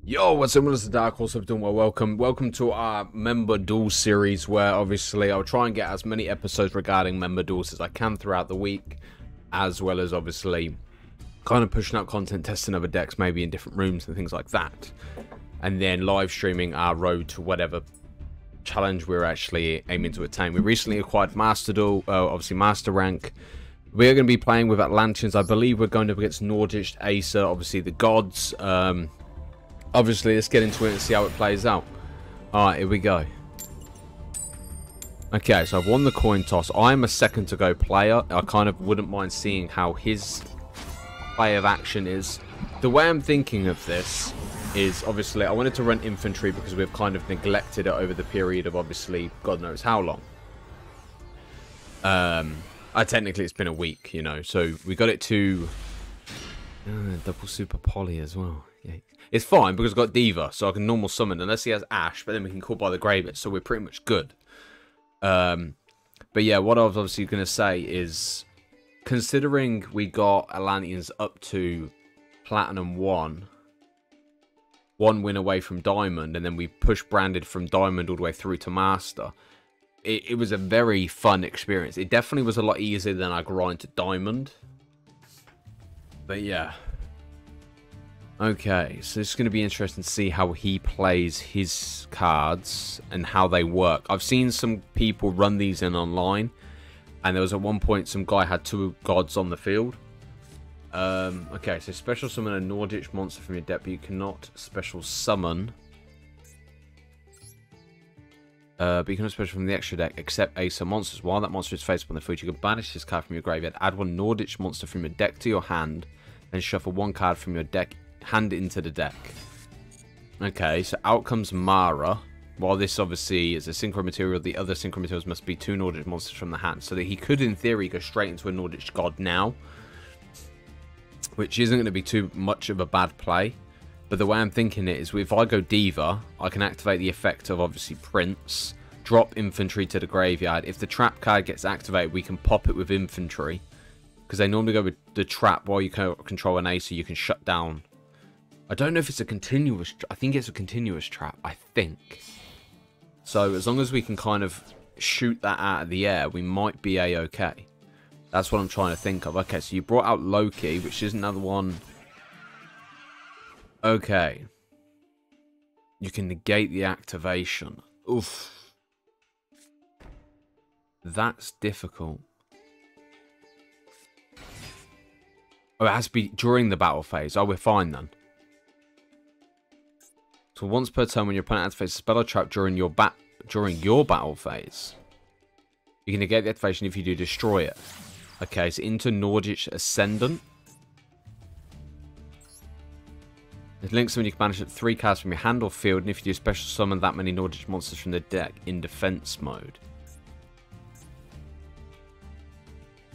Yo, what's up? It's the Dark Horse. I'm doing well. Welcome to our member duel series, where obviously I'll try and get as many episodes regarding member duels as I can throughout the week, as well as obviously kind of pushing out content, testing other decks, maybe in different rooms and things like that, and then live streaming our road to whatever challenge we're actually aiming to attain. We recently acquired Master Duel, obviously Master Rank. We are going to be playing with ATLANTEANS. I believe we're going up against Nordic, AESIR, obviously the gods. Obviously, let's get into it and see how it plays out. Alright, here we go. Okay, so I've won the coin toss. I am a second to go player. I kind of wouldn't mind seeing how his play of action is. The way I'm thinking of this is, obviously, I wanted to run infantry because we've kind of neglected it over the period of, obviously, God knows how long. Technically, it's been a week, you know, so we got it to double super poly as well. Yeah. It's fine because I've got Diva, so I can normal summon unless he has Ash, but then we can call by the Graveyard, so we're pretty much good. But yeah, what I was obviously going to say is, considering we got Atlanteans up to Platinum 1 win away from Diamond, and then we pushed Branded from Diamond all the way through to Master, it was a very fun experience. It definitely was a lot easier than I grind to Diamond. But yeah. Okay, so it's going to be interesting to see how he plays his cards and how they work. I've seen some people run these in online, and there was at one point some guy had two gods on the field. Okay, so special summon a Nordic monster from your deck, but you cannot special summon. But you cannot special from the extra deck except AESIR monsters. While that monster is face up on the field, you can banish this card from your graveyard, add one Nordic monster from your deck to your hand, then shuffle one card from your deck, hand it into the deck. Okay, so out comes Mara. While this obviously is a synchro material, the other synchro materials must be two Nordic monsters from the hand. So that he could, in theory, go straight into a Nordic god now, which isn't going to be too much of a bad play. But the way I'm thinking it is, if I go Diva, I can activate the effect of, obviously, Prince, drop infantry to the graveyard. If the trap card gets activated, we can pop it with infantry, because they normally go with the trap. While you control an ace, so you can shut down. I don't know if it's a continuous... I think it's a continuous trap. I think. So as long as we can kind of shoot that out of the air, we might be a-okay. That's what I'm trying to think of. Okay, so you brought out Loki, which is another one. Okay. You can negate the activation. Oof. That's difficult. Oh, it has to be during the battle phase. Oh, we're fine then. So once per turn, when your opponent activates a spell or trap during your battle phase, you can negate the activation if you do destroy it. Okay, so into Nordic Ascendant. It links when you can banish up 3 cards from your hand or field, and if you do special summon that many Nordic monsters from the deck in defense mode.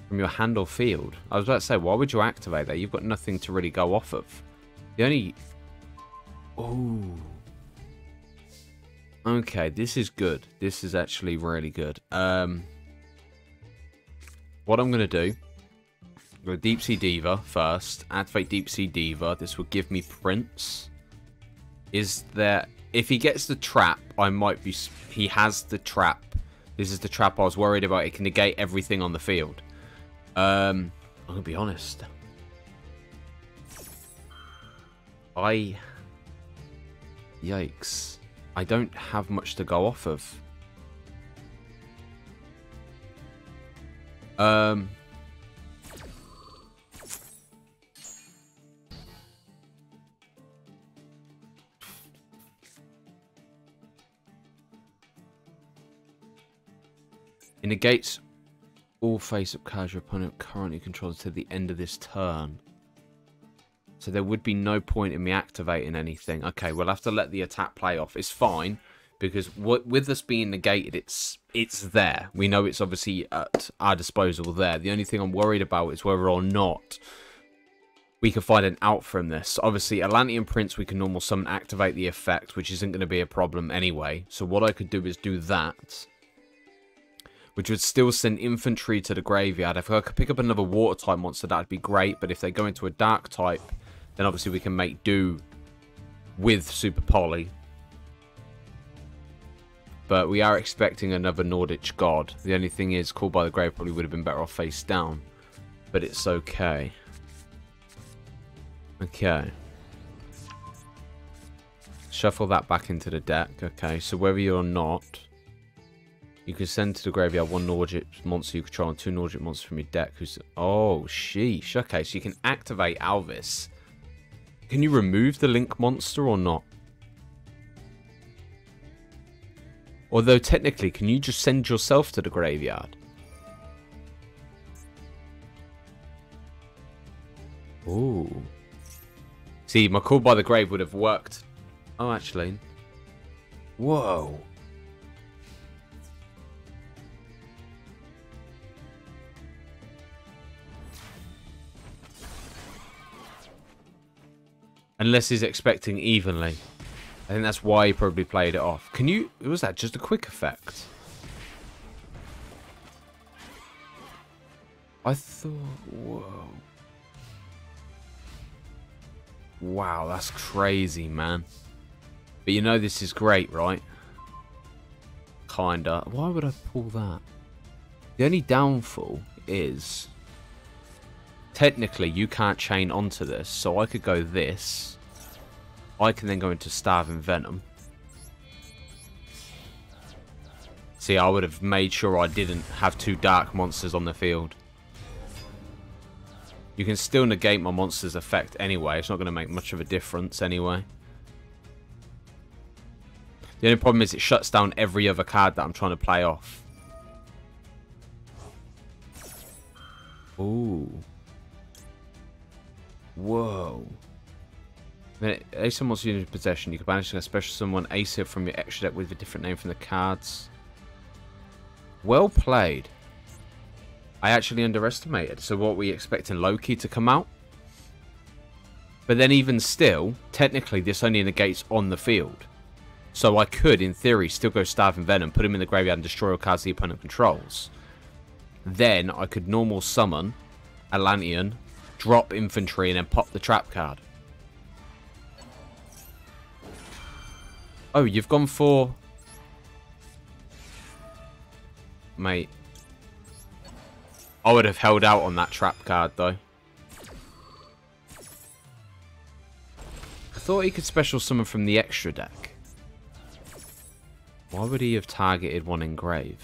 From your hand or field? I was about to say, why would you activate that? You've got nothing to really go off of. The only... Oh. Okay, this is good. This is actually really good. What I'm going to do... I'm going to Deep Sea Diva first. Activate Deep Sea Diva. This will give me Prince. Is there... If he gets the trap, I might be... He has the trap. This is the trap I was worried about. It can negate everything on the field. I'm going to be honest. Yikes. I don't have much to go off of. It negates all face-up cards your opponent currently controls to the end of this turn. So there would be no point in me activating anything. Okay, we'll have to let the attack play off. It's fine, because with us being negated, it's there. We know it's obviously at our disposal there. The only thing I'm worried about is whether or not we can find an out from this. Obviously, Atlantean Prince, we can normal summon, activate the effect, which isn't going to be a problem anyway. So what I could do is do that, which would still send infantry to the graveyard. If I could pick up another water-type monster, that'd be great. But if they go into a dark-type, then obviously we can make do with Super Poly. But we are expecting another Nordic god. The only thing is, Called by the Grave probably would have been better off face down. But it's okay. Okay. Shuffle that back into the deck. Okay, so whether you're not, you can send to the graveyard one Nordic monster you control and two Nordic monsters from your deck. Oh, sheesh. Okay, so you can activate Alvis. Can you remove the Link monster or not? Although technically, can you just send yourself to the graveyard? Ooh. See, my Call by the Grave would have worked. Oh, actually. Whoa. Unless he's expecting evenly. I think that's why he probably played it off. Can you... Was that just a quick effect? I thought... Whoa. Wow, that's crazy, man. But you know this is great, right? Kinda. Why would I pull that? The only downfall is... Technically, you can't chain onto this, so I could go this. I can then go into Starving Venom. See, I would have made sure I didn't have two dark monsters on the field. You can still negate my monster's effect anyway. It's not going to make much of a difference anyway. The only problem is it shuts down every other card that I'm trying to play off. Ooh. Whoa. When AESIR monster in your possession, you can banish a special summon AESIR from your extra deck with a different name from the cards. Well played. I actually underestimated. So what, we expecting Loki to come out? But then even still, technically this only negates on the field. So I could, in theory, still go Starving Venom, put him in the graveyard and destroy all cards the opponent controls. Then I could normal summon Atlantean, drop infantry, and then pop the trap card. Oh, you've gone for... Mate. I would have held out on that trap card, though. I thought he could special summon from the extra deck. Why would he have targeted one engrave?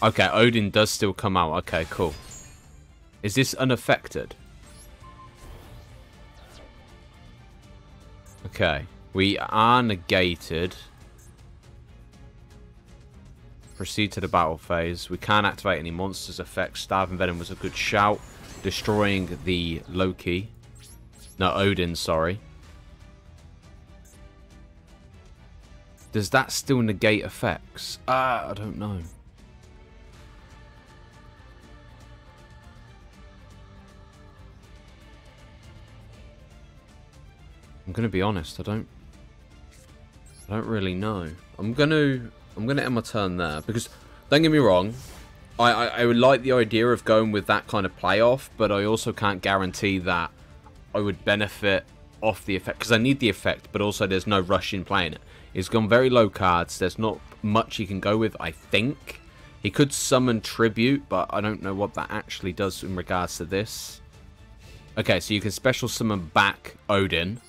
Okay, Odin does still come out. Okay, cool. Is this unaffected? Okay. We are negated. Proceed to the battle phase. We can't activate any monsters' effects. Starving Venom was a good shout. Destroying the Loki. No, Odin, sorry. Does that still negate effects? I don't know. I'm gonna be honest, I don't really know. I'm gonna end my turn there because, don't get me wrong, I would like the idea of going with that kind of playoff, but I also can't guarantee that I would benefit off the effect because I need the effect, but also there's no rush in playing it. He's gone very low cards. There's not much he can go with. I think he could summon Tribute, but I don't know what that actually does in regards to this. Okay, so you can special summon back Odin.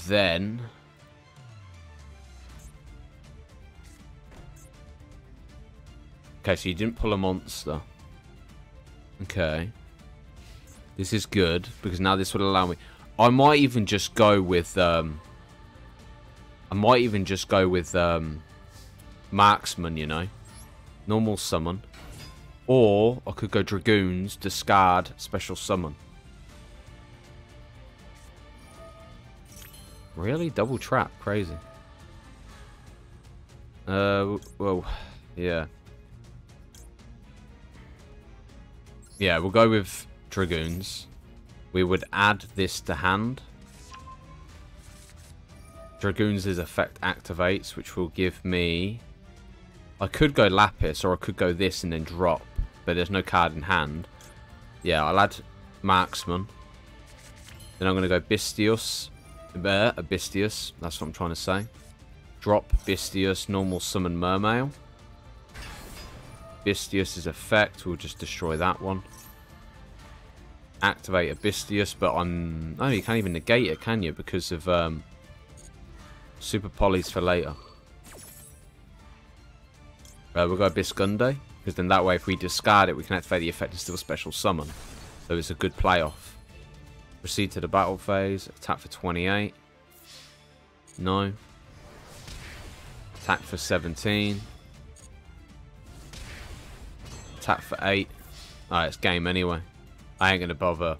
Then okay, so you didn't pull a monster. Okay, this is good because now this would allow me. I might even just go with Marksman, you know, normal summon, or I could go Dragoons, discard, special summon. Really? Double trap? Crazy. Well, yeah. Yeah, we'll go with Dragoons. We would add this to hand. Dragoon's effect activates, which will give me... I could go Lapis, or I could go this and then drop. But there's no card in hand. Yeah, I'll add Marksman. Then I'm going to go Bistius. Bistius, that's what I'm trying to say. Drop Bistius, normal summon Mermail. Bistius' effect, we'll just destroy that one. Activate a Bistius, but on... Oh, you can't even negate it, can you? Because of Super Polys for later. We'll go Bisgunde, because then that way if we discard it, we can activate the effect and still special summon. So it's a good playoff. Proceed to the battle phase. Attack for 28. No. Attack for 17. Attack for 8. Alright, it's game anyway. I ain't going to bother.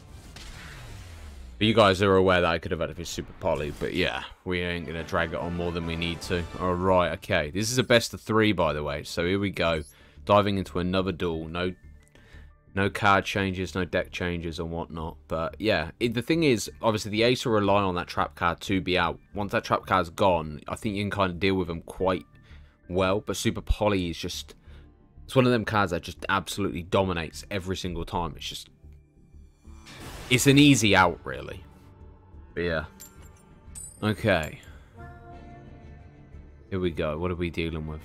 But you guys are aware that I could have had it for Super Poly. But yeah, we ain't going to drag it on more than we need to. Alright, okay. This is a best of 3, by the way. So here we go. Diving into another duel. No card changes, no deck changes and whatnot. But yeah, the thing is, obviously the AESIR rely on that trap card to be out. Once that trap card's gone, I think you can kind of deal with them quite well. But Super Poly is just... It's one of them cards that just absolutely dominates every single time. It's just... It's an easy out, really. But yeah. Okay. Here we go. What are we dealing with?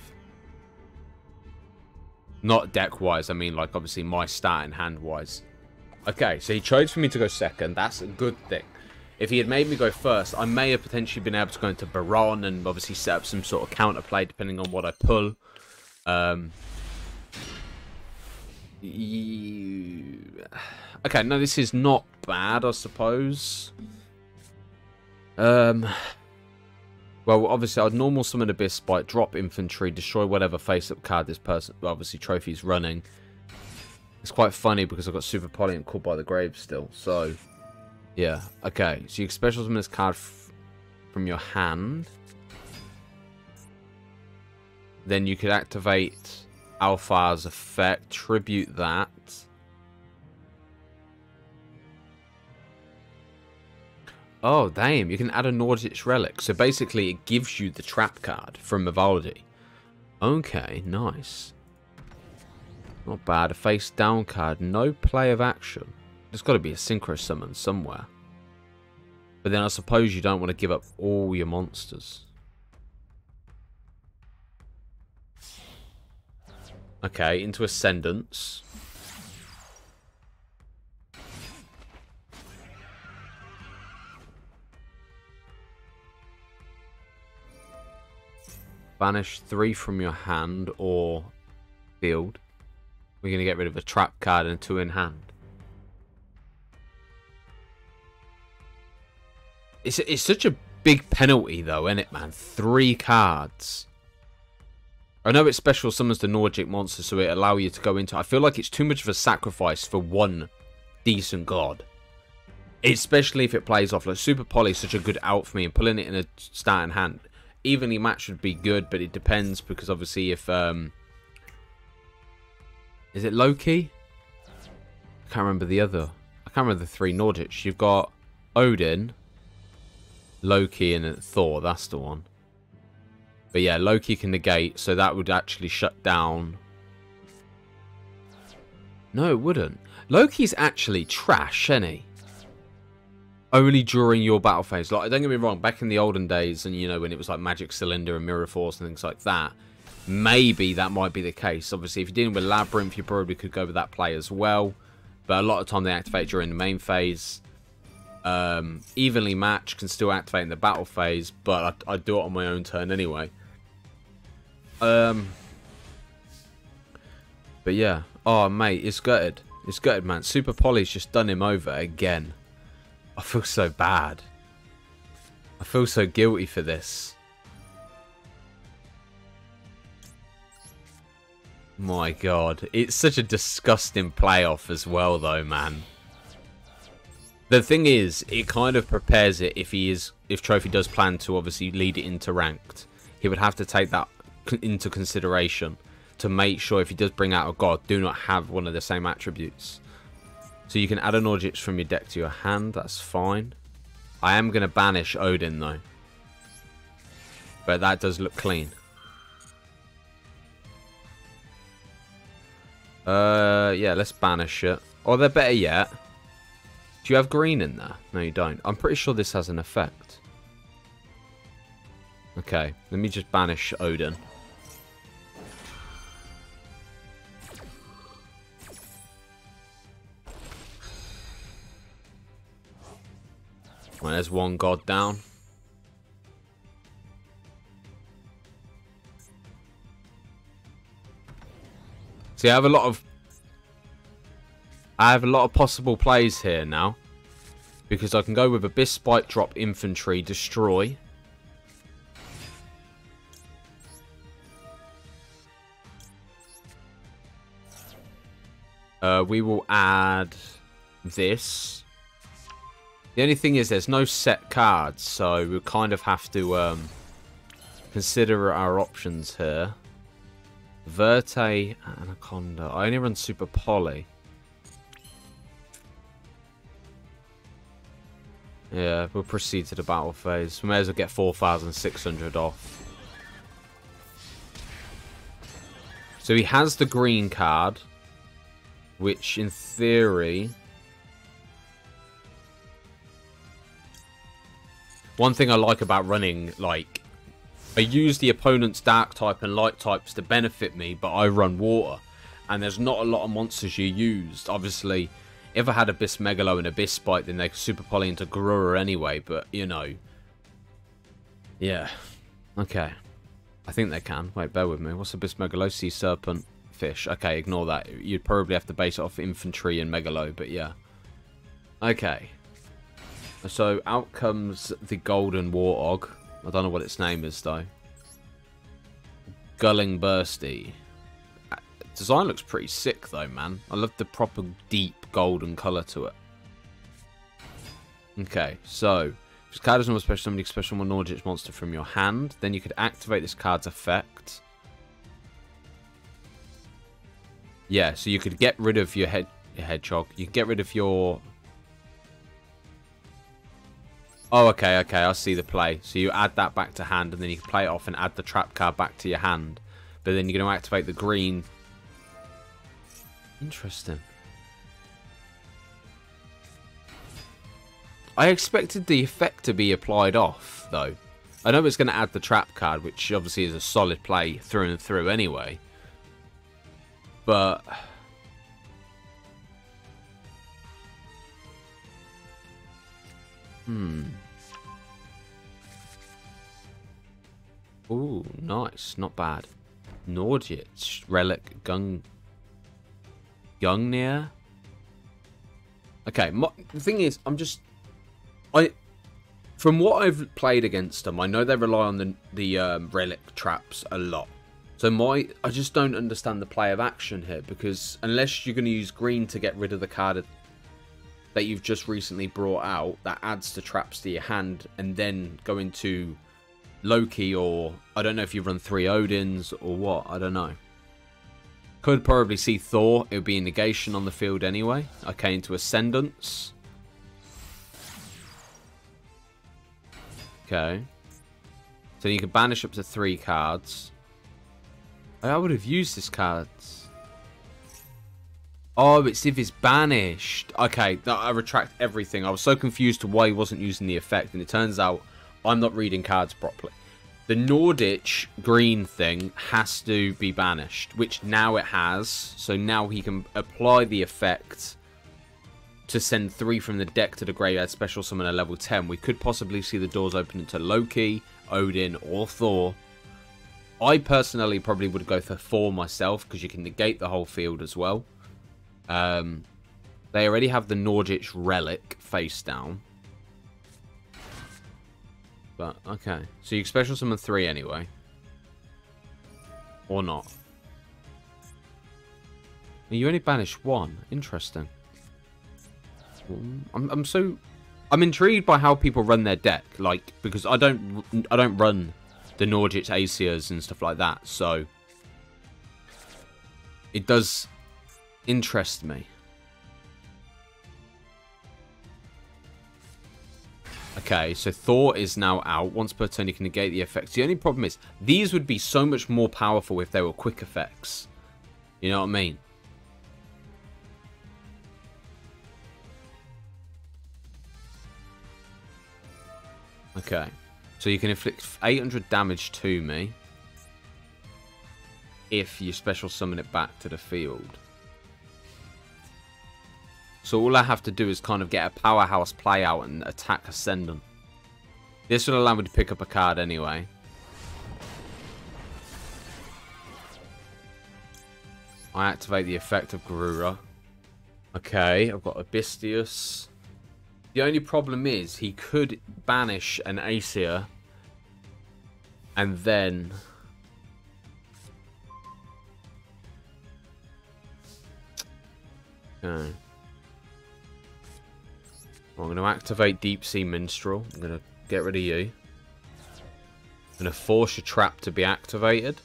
Not deck-wise. I mean, like, obviously, my starting hand-wise. Okay, so he chose for me to go second. That's a good thing. If he had made me go first, I may have potentially been able to go into Baron and obviously set up some sort of counterplay depending on what I pull. Okay, no, this is not bad, I suppose. Well, obviously, I'd normal summon Abyss Spike, drop infantry, destroy whatever face-up card this person, obviously, trophy's running. It's quite funny because I've got Super Poly and Called by the Grave still, so... Yeah, okay. So you can special summon this card from your hand. Then you could activate Alpha's effect, tribute that. Oh, damn. You can add a Nordic Relic. So basically, it gives you the trap card from Vivaldi. Okay, nice. Not bad. A face down card. No play of action. There's got to be a synchro summon somewhere. But then I suppose you don't want to give up all your monsters. Okay, into Ascendance. Banish 3 from your hand or field. We're going to get rid of a trap card and 2 in hand. It's such a big penalty though, isn't it, man? 3 cards. I know it special summons the Nordic monster, so it allows you to go into... I feel like it's too much of a sacrifice for one decent god. Especially if it plays off. Like, Super Poly is such a good out for me, and pulling it in a starting hand. Evenly matched would be good, but it depends, because obviously if... Is it Loki? I can't remember the other. I can't remember the 3 Nordics. You've got Odin, Loki, and Thor. That's the one. But yeah, Loki can negate, so that would actually shut down... No, it wouldn't. Loki's actually trash, isn't he? Only during your battle phase. Like, don't get me wrong, back in the olden days, and you know, when it was like Magic Cylinder and Mirror Force and things like that, maybe that might be the case. Obviously, if you're dealing with Labyrinth, you probably could go with that play as well. But a lot of time they activate during the main phase. Evenly matched can still activate in the battle phase, but I do it on my own turn anyway. But yeah. Oh, mate, it's gutted. It's gutted, man. Super Poly's just done him over again. I feel so bad. I feel so guilty for this. My God. It's such a disgusting playoff as well, though, man. The thing is, it kind of prepares it if Trophy does plan to obviously lead it into ranked. He would have to take that into consideration to make sure if he does bring out a god, do not have one of the same attributes. So you can add an Nordic from your deck to your hand, that's fine. I am going to banish Odin though. But that does look clean. Yeah, let's banish it. Or they're better yet. Do you have green in there? No, you don't. I'm pretty sure this has an effect. Okay, let me just banish Odin. Well, there's one god down. See, I have a lot of possible plays here now. Because I can go with Abyss Spike, drop infantry, destroy. We will add this. The only thing is there's no set cards, so we'll kind of have to consider our options here. Verte, Anaconda. I only run Super Poly. Yeah, we'll proceed to the battle phase. We may as well get 4,600 off. So he has the green card, which in theory... One thing I like about running, like, I use the opponent's dark type and light types to benefit me, but I run water. And there's not a lot of monsters you used. Obviously, if I had Abyss Megalo and Abyss Spike, then they could Super Poly into Garura anyway, but, you know. Yeah. Okay. I think they can. Wait, bear with me. What's Abyss Megalo? Sea Serpent, Fish. Okay, ignore that. You'd probably have to base it off Infantry and Megalo, but yeah. Okay. So, out comes the Golden Warthog. I don't know what its name is, though. Gulling Bursty. Design looks pretty sick, though, man. I love the proper deep golden colour to it. Okay, so... If this card is not special, somebody special one Nordic monster from your hand. Then you could activate this card's effect. Yeah, so you could get rid of your hedgehog. You could get rid of your... Oh, okay, I see the play. So you add that back to hand, and then you can play it off and add the trap card back to your hand. But then you're going to activate the green. Interesting. I expected the effect to be applied off, though. I know it's going to add the trap card, which obviously is a solid play through and through anyway. But... Ooh, nice. Not bad. Nordic. Relic. Gungnir. Okay, the thing is, from what I've played against them, I know they rely on the relic traps a lot. So I just don't understand the play of action here, because unless you're going to use green to get rid of the card that you've just recently brought out, that adds the traps to your hand, and then go into Loki, or I don't know if you run 3 Odins or what, I don't know. Could probably see Thor. It would be a negation on the field anyway. Okay, into Ascendance. Okay. So you can banish up to 3 cards. I would have used this cards. Oh, it's if it's banished. Okay, I retract everything. I was so confused to why he wasn't using the effect, and it turns out I'm not reading cards properly. The Nordic green thing has to be banished, which now it has. So now he can apply the effect to send 3 from the deck to the graveyard, special summon at level 10. We could possibly see the doors open to Loki, Odin, or Thor. I personally probably would go for Thor myself, because you can negate the whole field as well. They already have the Nordic Relic face down. But, okay. So you special summon 3 anyway. Or not. You only banish 1. Interesting. I'm intrigued by how people run their deck, like, because I don't run the Nordic AESIRs and stuff like that, so it does interest me. Okay, so Thor is now out. Once per turn, you can negate the effects. The only problem is, these would be so much more powerful if they were quick effects. You know what I mean? Okay. So you can inflict 800 damage to me if you special summon it back to the field. So all I have to do is kind of get a powerhouse play out and attack Ascendant. This will allow me to pick up a card anyway. I activate the effect of Garura. Okay, I've got Abystius. The only problem is he could banish an AESIR and then okay. Well, I'm going to activate Deep Sea Minstrel. I'm going to get rid of you. I'm going to force your trap to be activated.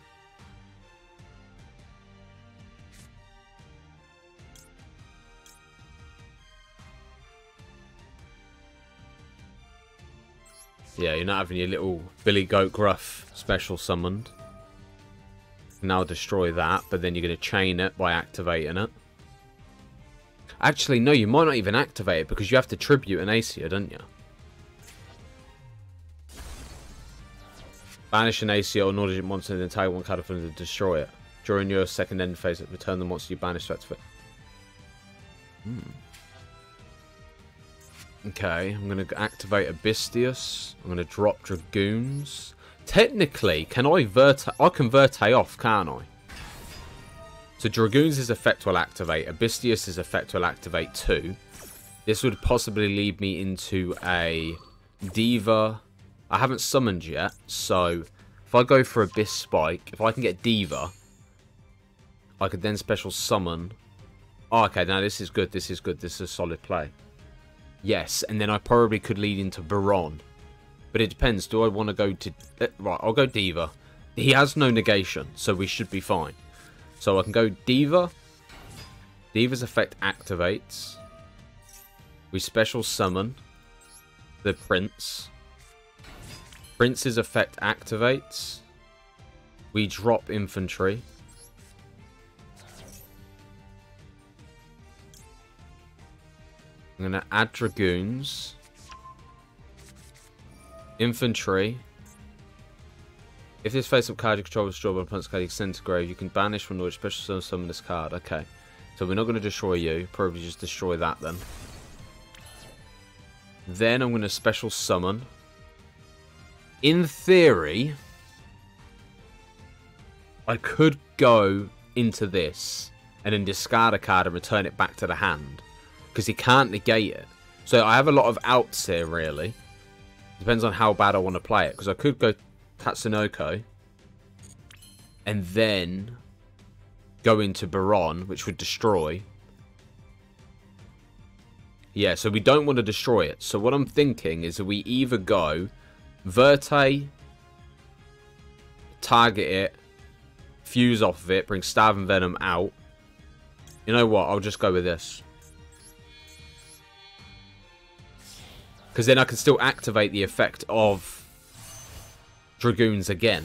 Yeah, you're not having your little Billy Goat Gruff special summoned. Now destroy that, but then you're going to chain it by activating it. Actually, no, you might not even activate it because you have to tribute an AESIR, don't you? Banish an AESIR or non-digit monster and then tag one card of them to destroy it. During your second end phase, return the monster you banished to activate. Okay, I'm going to activate Abystius. I'm going to drop Dragoons. Technically, can I can Verte off, can't I? So Dragoons' effect will activate. Abystius' effect will activate too. This would possibly lead me into a Diva. I haven't summoned yet, so if I go for Abyss Spike, if I can get Diva, I could then special summon. Oh, okay, now this is good, this is good, this is a solid play. Yes, and then I probably could lead into Baron. But it depends, do I want to go to... right, I'll go Diva. He has no negation, so we should be fine. So I can go Diva. Diva's effect activates. We special summon the Prince. Prince's effect activates. We drop infantry. I'm going to add Dragoons. Infantry. If this face-up card you control is destroyed by an opponent's card you send to grave, you can banish from the special summon this card. Okay. So we're not going to destroy you. Probably just destroy that then. Then I'm going to special summon. In theory, I could go into this and then discard a card and return it back to the hand. Because he can't negate it. So I have a lot of outs here, really. Depends on how bad I want to play it. Because I could go Tatsunoko. And then go into Baron, which would destroy. Yeah, so we don't want to destroy it. So what I'm thinking is that we either go Verte, target it, fuse off of it, bring Stab and Venom out. You know what? I'll just go with this. Because then I can still activate the effect of Dragoons again.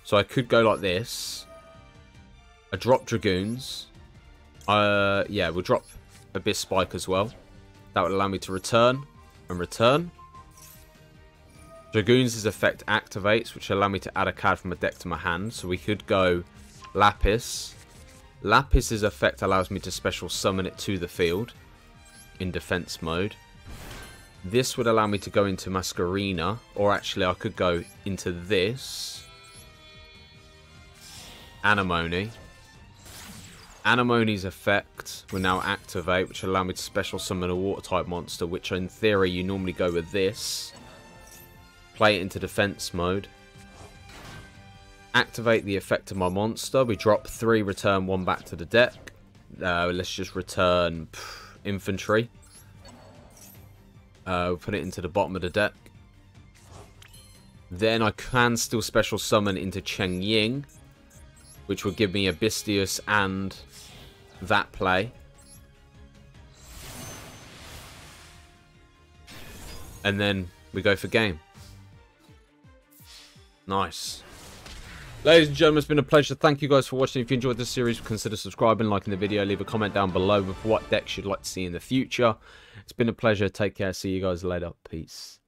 So I could go like this. I drop Dragoons. Yeah, we'll drop Abyss Spike as well. That would allow me to return and return. Dragoons' effect activates, which will allow me to add a card from a deck to my hand. So we could go Lapis. Lapis' effect allows me to special summon it to the field in defense mode. This would allow me to go into Masquerena, or actually I could go into this. Anemone. Anemone's effect will now activate, which will allow me to special summon a water type monster, which in theory you normally go with this. Play it into defense mode. Activate the effect of my monster. We drop 3, return 1 back to the deck. Let's just return infantry. We'll put it into the bottom of the deck. Then I can still special summon into Cheng Ying, which will give me Abystius and that play. And then we go for game. Nice. Ladies and gentlemen, it's been a pleasure. Thank you guys for watching. If you enjoyed this series, consider subscribing, liking the video, leave a comment down below with what decks you'd like to see in the future. It's been a pleasure. Take care. See you guys later. Peace.